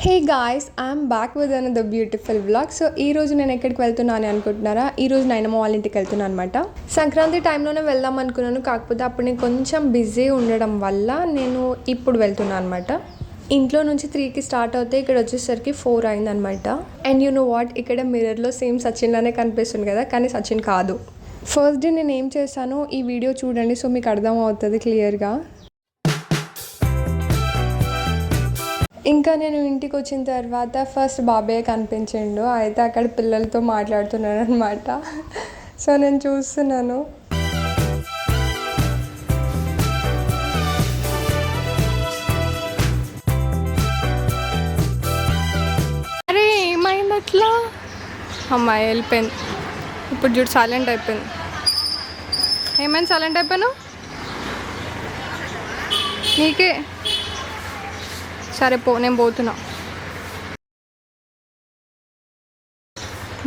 Hey guys, I'm back with another beautiful vlog. So ఈ రోజు నేను ఎక్కడికి వెళ్తున్నాను అనుకుంటున్నారా? ఈ రోజు నాయనమ్మ వాళ్ళ ఇంటికి వెళ్తున్నాను అనమాట. సంక్రాంతి టైంలోనే వెళ్దాం అనుకున్నాను, కాకపోతే అప్పుడు నేను కొంచెం బిజీ ఉండడం వల్ల నేను ఇప్పుడు వెళ్తున్నాను అనమాట. ఇంట్లో నుంచి 3కి స్టార్ట్ అవుతే ఇక్కడ వచ్చేసరికి 4 అయిందనమాట. అండ్ యూ నో వాట్, ఇక్కడ మిర్రర్లో సేమ్ సచిన్లానే కనిపిస్తుంది కదా, కానీ సచిన్ కాదు. ఫస్ట్ డే నేను ఏం చేశానో ఈ వీడియో చూడండి, సో మీకు అర్థం అవుతుంది క్లియర్గా. ఇంకా నేను ఇంటికి వచ్చిన తర్వాత ఫస్ట్ బాబాయ్ కనిపించిండు. అయితే అక్కడ పిల్లలతో మాట్లాడుతున్నాను అనమాట. సో నేను చూస్తున్నాను. అరే ఏమైంది అట్లా? అమ్మాయి వెళ్ళిపోయింది. ఇప్పుడు చూడు సైలెంట్ అయిపోయింది. ఏమైంది సైలెంట్ అయిపోయాను? నీకే సరే పో, నేను పోతున్నా.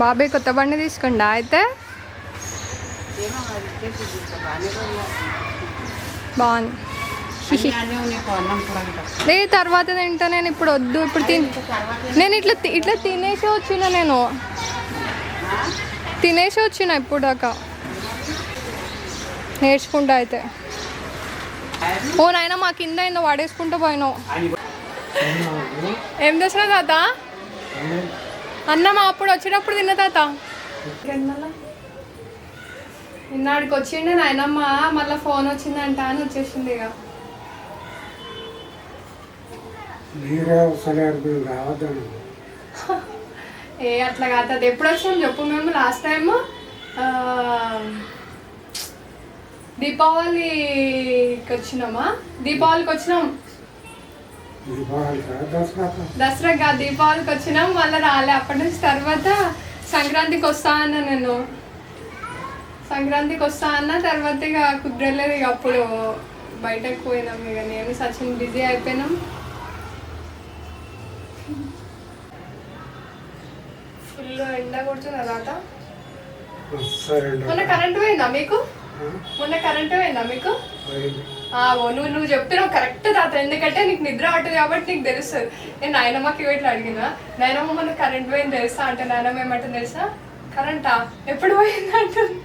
బాబాయ్ కొత్త బండి తీసుకుంటా అయితే బాగుంది. లే తర్వాత తింటా, నేను ఇప్పుడు వద్దు. ఇప్పుడు నేను ఇట్లా తినేసి వచ్చిన ఇప్పుడు దాకా నేర్చుకుంటా. అయితే ఓ నాయన మా కింద ఏందో వాడేసుకుంటూ పోయినావు. ఏం చేసిన తాత? అన్నమా అప్పుడు వచ్చినప్పుడు తిన్న తాత. నిన్నాడికి వచ్చిండే నాయనమ్మ, మళ్ళీ ఫోన్ వచ్చిందంట అని వచ్చేసింది. ఇక ఏ అట్లా కాదు. అది ఎప్పుడు వచ్చినాం చెప్పు? మేము లాస్ట్ టైం దీపావళికి వచ్చినామా? దీపావళికి వచ్చినాం. దసరా కాదు, దీపావళికి వచ్చినాం. మళ్ళీ రాలే. అప్పటి నుంచి తర్వాత సంక్రాంతికి వస్తా అన్నా. నేను సంక్రాంతికి వస్తా అన్న తర్వాత ఇక కుదరలేదు. ఇక అప్పుడు బయటకు పోయినాం. ఇక నేను సచిన్ బిజీ అయిపోయినాం. ఫుల్ ఎండ కొడుతుంది తర్వాత. మొన్న కరెంట్ పోయిందా మీకు? నువ్వు చెప్తున్నావు కరెక్ట్ తాత. ఎందుకంటే నీకు నిద్ర పట్టదు కాబట్టి నీకు తెలుస్తుంది. నేను నాయనమ్మకి ఇట్లా అడిగినా, నాయనమ్మ మన కరెంట్ పోయింది తెలుసా అంటే, నాయనమ్మ ఏమంటుంది తెలుసా? కరెంటా ఎప్పుడు పోయింది అంటుంది.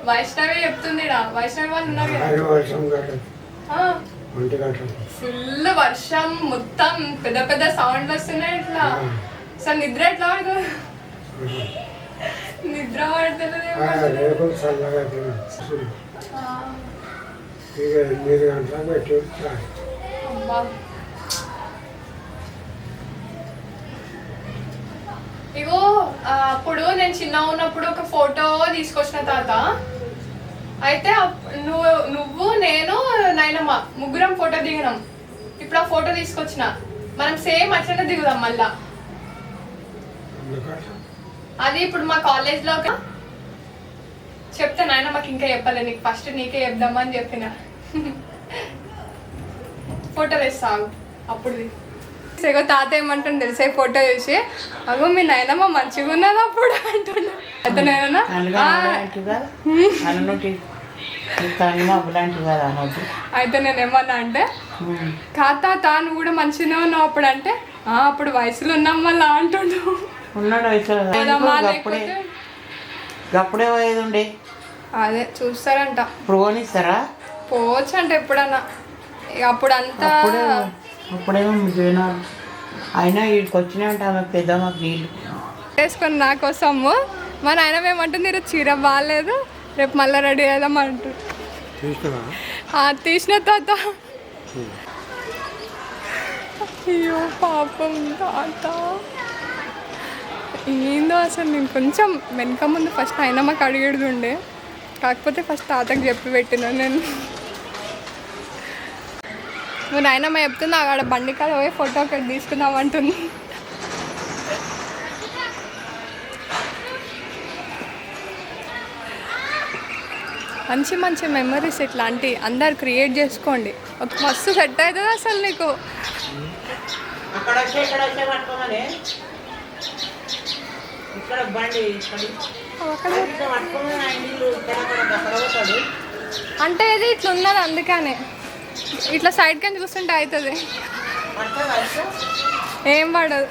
వైష్ణవి చెప్తుంది. వైష్ణవి వాళ్ళు ఉన్నారు కదా, ఫుల్ వర్షం, మొత్తం పెద్ద పెద్ద సౌండ్లు వస్తున్నాయి. ఇట్లా అసలు నిద్ర ఎట్లా పడుతుంది? నిద్ర పడతలేదు. ఇగో అప్పుడు నేను చిన్న ఉన్నప్పుడు ఒక ఫోటో తీసుకొచ్చిన తాత. అయితే నువ్వు నేను నాయనమ్మ ముగ్గురం ఫోటో దిగినాం. ఇప్పుడు ఆ ఫోటో తీసుకొచ్చిన. మనం సేమ్ అట్లనే దిగుదాం మళ్ళా. అది ఇప్పుడు మా కాలేజ్లో చెప్తా. నాయన మాకు ఇంకా చెప్పాలి, నీకు ఫస్ట్ నీకే చెప్దామని చెప్పిన. ఫోటో వేస్తావు అప్పుడు. సేగో తాత ఏమంటుంది తెలిసే ఫోటో చూసి, అగో మీ నాయనమ్మ మంచిగా ఉన్నది అప్పుడు అంటున్నా. అయితే నేనన్నా అయితే నేనేమన్నా అంటే, కాతా తాను కూడా మంచిగానే ఉన్నావు అప్పుడు అంటే, అప్పుడు వయసులో ఉన్నాం మళ్ళా అంటుండు. అప్పుడే పోయేది ఉండే. అదే చూస్తారంట. ఇప్పుడు పోనిస్తారా? పోవచ్చు అంటే ఎప్పుడన్నా. అప్పుడు అంతా అప్పుడేమో జనాలు అయినా వీడికి వచ్చినాయంటే ఆమె పెద్ద మాకు నీళ్ళు వేసుకొని నా కోసము. మా నాయన ఏమంటుంది, ఈరోజు చీర బాగాలేదు, రేపు మళ్ళీ రెడీ అవుదాం అంటు. తీసిన తాత. అయ్యో పాపం తాత. ఏందో అసలు నేను కొంచెం వెనక ముందు ఫస్ట్ అయినా మాకు అడిగేది ఉండే, కాకపోతే ఫస్ట్ తాతకు చెప్పి పెట్టినా నేను. నువ్వు నాయనమ్మ చెప్తుంది అక్కడ బండి కాడ పోయి ఫోటో ఒకటి తీసుకుందాం అంటుంది. మంచి మంచి మెమరీస్ ఇట్లాంటివి అందరు క్రియేట్ చేసుకోండి. ఒక మస్తు సెట్ అవుతుంది అసలు నీకు. అంటే ఇది ఇట్లా ఉన్నది అందుకనే. ఇట్లా సైడ్ కని చూస్తుంటే అవుతుంది. ఏం పడదు.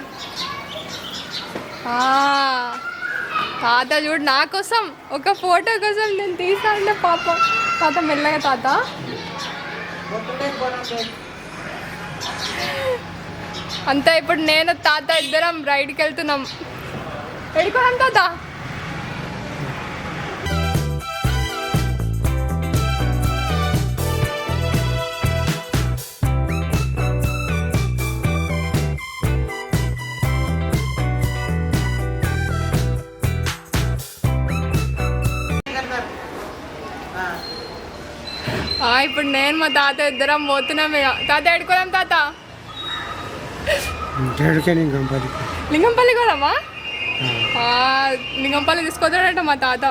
తాత చూడు నా కోసం ఒక ఫోటో కోసం నేను తీసాను పాపం. తాత మెల్లగా తాత. అంతా ఇప్పుడు నేను తాత ఇద్దరం రైడ్కి వెళ్తున్నాం. ఎడుకోవడం తాత. ఇప్పుడు నేను మా తాత ఇద్దరం పోతున్నాం. తాత ఎడుకోదాం తాత. లింగంపల్లి కోదామా? లింగంపల్లి తీసుకొస్తాడంట మా తాత.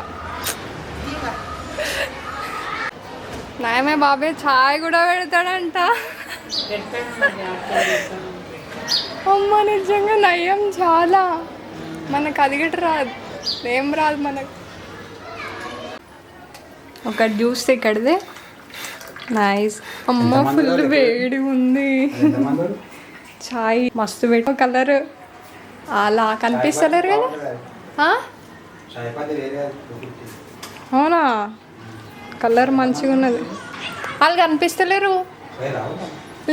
నయమే బాబాయ్ ఛాయ్ కూడా పెడతాడంట. అమ్మ నిజంగా నయం చాలా. మనకు అది గిట్ట రాదు, ఏం రాదు మనకు. ఒక జ్యూస్ ఇక్కడిది నైస్. అమ్మ ఫుల్ వేడి ఉంది. చాయ్ మస్తు పెట్టు. కలర్ అలా కనిపిస్తలేరు కదా. అవునా, కలర్ మంచిగా ఉన్నది. వాళ్ళు కనిపిస్తలేరు,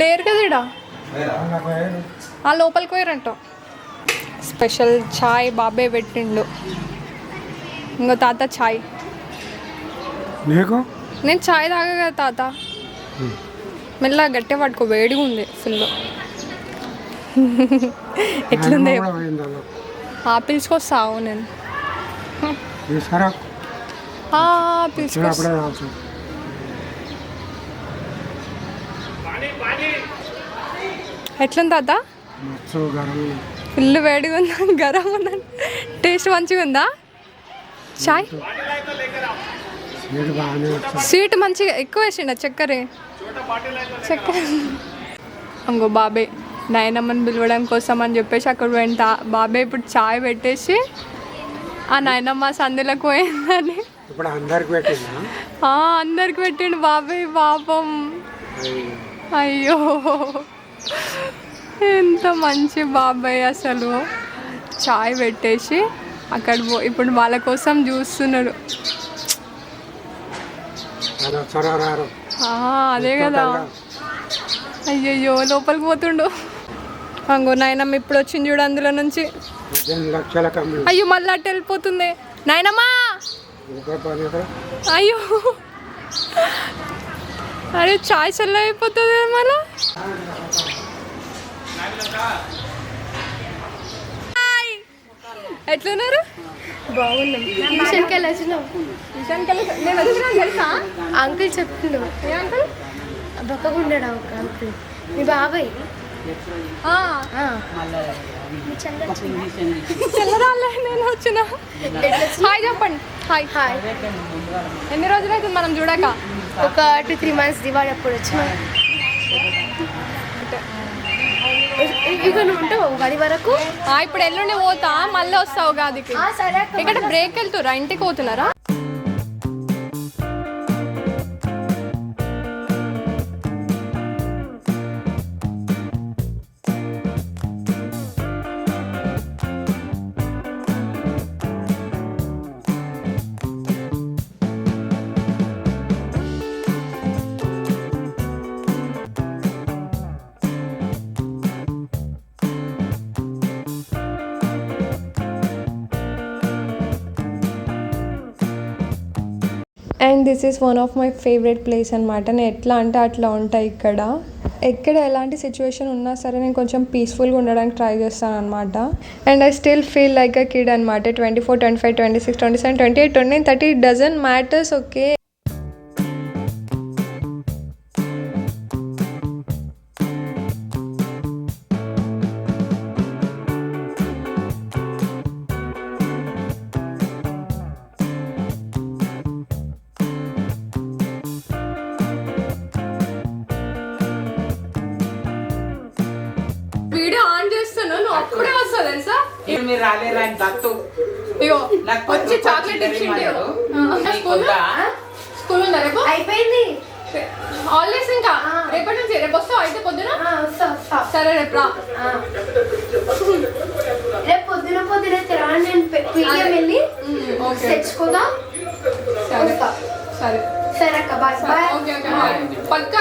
లేరు కదా ఇడ. ఆ లోపలికి పోయారంట. స్పెషల్ చాయ్ బాబాయ్ పెట్టిండు. ఇంకో తాత చాయ్. నేను చాయ్ తాగా కదా తాత. మెల్లగా గట్టిగా పట్టుకో, వేడిగా ఉంది ఫుల్. ఎట్లుంది? పిలుచుకొస్తావు నేను. పిలుచుకొస్తా. ఎట్లుంది తాత? ఫుల్ వేడిగా ఉందా? గరం ఉందా? టేస్ట్ మంచిగా ఉందా చాయ్? స్వీట్ మంచిగా ఎక్కువ వేసిండ చక్కెర. ఇంకో బాబాయ్ నాయనమ్మని పిలవడం కోసం అని చెప్పేసి అక్కడ వెంట బాబాయ్ ఇప్పుడు చాయ్ పెట్టేసి ఆ నాయనమ్మ సందులకు పోయిందని అందరికి పెట్టిండు బాబాయ్ పాపం. అయ్యో ఎంత మంచి బాబాయ్ అసలు. చాయ్ పెట్టేసి అక్కడ ఇప్పుడు వాళ్ళ కోసం చూస్తున్నాడు. అదే కదా. అయ్యయ్యో లోపలికి పోతుండు. అంగో నాయనమ్మ ఇప్పుడు వచ్చింది చూడు అందులో నుంచి. అయ్యో మళ్ళీ అట్టు వెళ్ళిపోతుంది నాయనమ్మా. అయ్యో అరే చాయ్ చల్ల అయిపోతుంది మళ్ళా. ఎట్లున్నారు? బాగున్నాం. మిషన్కి వెళ్ళి వచ్చినాం. తెలుసా? అంకుల్ చెప్తుండు. ఏ అంకుల్? బక్కగుండాడు ఒక అంకుల్, మీ బాబాయ్. చల్లరాలే నేను వచ్చిన. హాయ్ చెప్పండి. హాయ్. హాయ్. ఎన్ని రోజులు అవుతుంది మనం చూడక? ఒక 2-3 months దివాళి అప్పుడు వచ్చినా. ఇక నువ్వు ఉంటావు ఉగాది వరకు. ఇప్పుడు ఎల్లుండి పోతా, మళ్ళీ వస్తావు ఉగాదికి. సరే. ఇక్కడ బ్రేక్ వెళ్తురా? ఇంటికి పోతున్నారా? And this is one of my favourite place అనమాట. నేను ఎట్లా అంటే అట్లా ఉంటాయి ఇక్కడ. ఎక్కడ ఎలాంటి సిచ్యువేషన్ ఉన్నా సరే నేను కొంచెం పీస్ఫుల్గా ఉండడానికి ట్రై చేస్తాను అనమాట. And I still feel like a kid అనమాట. 24, 25, 26, 27, 28, 29, 30 doesn't matters. Okay. Video on చేస్తాను, నువ్వు అప్పుడే వస్తావు తెలుసా? మీరు రాలేరా దత్తు? ఇగో వచ్చి చాక్లెట్ ఇచ్చిండు. స్కూల్ ఉందా రేపు? అయిపోయింది హాలిడేస్ ఇంకా. రేపు సరే రేపు రా. రేపు పొద్దున తెరా నేను పీడియం వెళ్ళి ఓకే తెచ్చుకుందా. సరే సరే సరే అక్క bye bye. Okay okay bye. పక్కా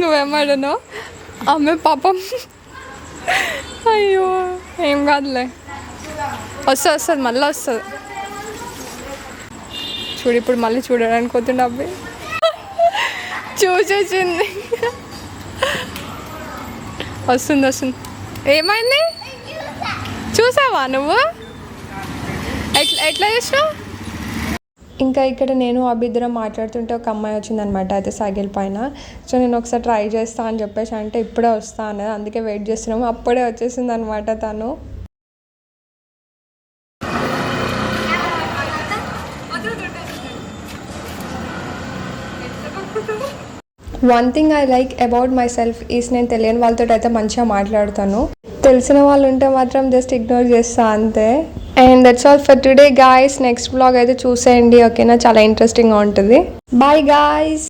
నువ్వేమాడను ఆమె పాపం. అయ్యో ఏం కాదులే, వస్తుంది మళ్ళీ వస్తుంది. చూడు ఇప్పుడు మళ్ళీ చూడడానికి పోతుండే అబ్బాయి చూసొచ్చింది. వస్తుంది. ఏమైంది చూసావా నువ్వు? ఎట్లా చేసినావు? ఇంకా ఇక్కడ నేను అభిద్దరం మాట్లాడుతుంటే ఒక అమ్మాయి వచ్చిందనమాట, అయితే సైకిల్ పైన. సో నేను ఒకసారి ట్రై చేస్తా అని చెప్పేసి అంటే ఇప్పుడే వస్తా అన్నది, అందుకే వెయిట్ చేస్తున్నాము. అప్పుడే వచ్చేసింది అనమాట తను. One thing I like about my self is నేను తెలియని వాళ్ళతో అయితే మంచిగా మాట్లాడతాను. తెలిసిన వాళ్ళు ఉంటే మాత్రం జస్ట్ ఇగ్నోర్ చేస్తా అంతే. And that's all for today guys. Next blog అయితే చూసేయండి ఓకేనా, చాలా ఇంట్రెస్టింగ్గా ఉంటుంది. Bye guys.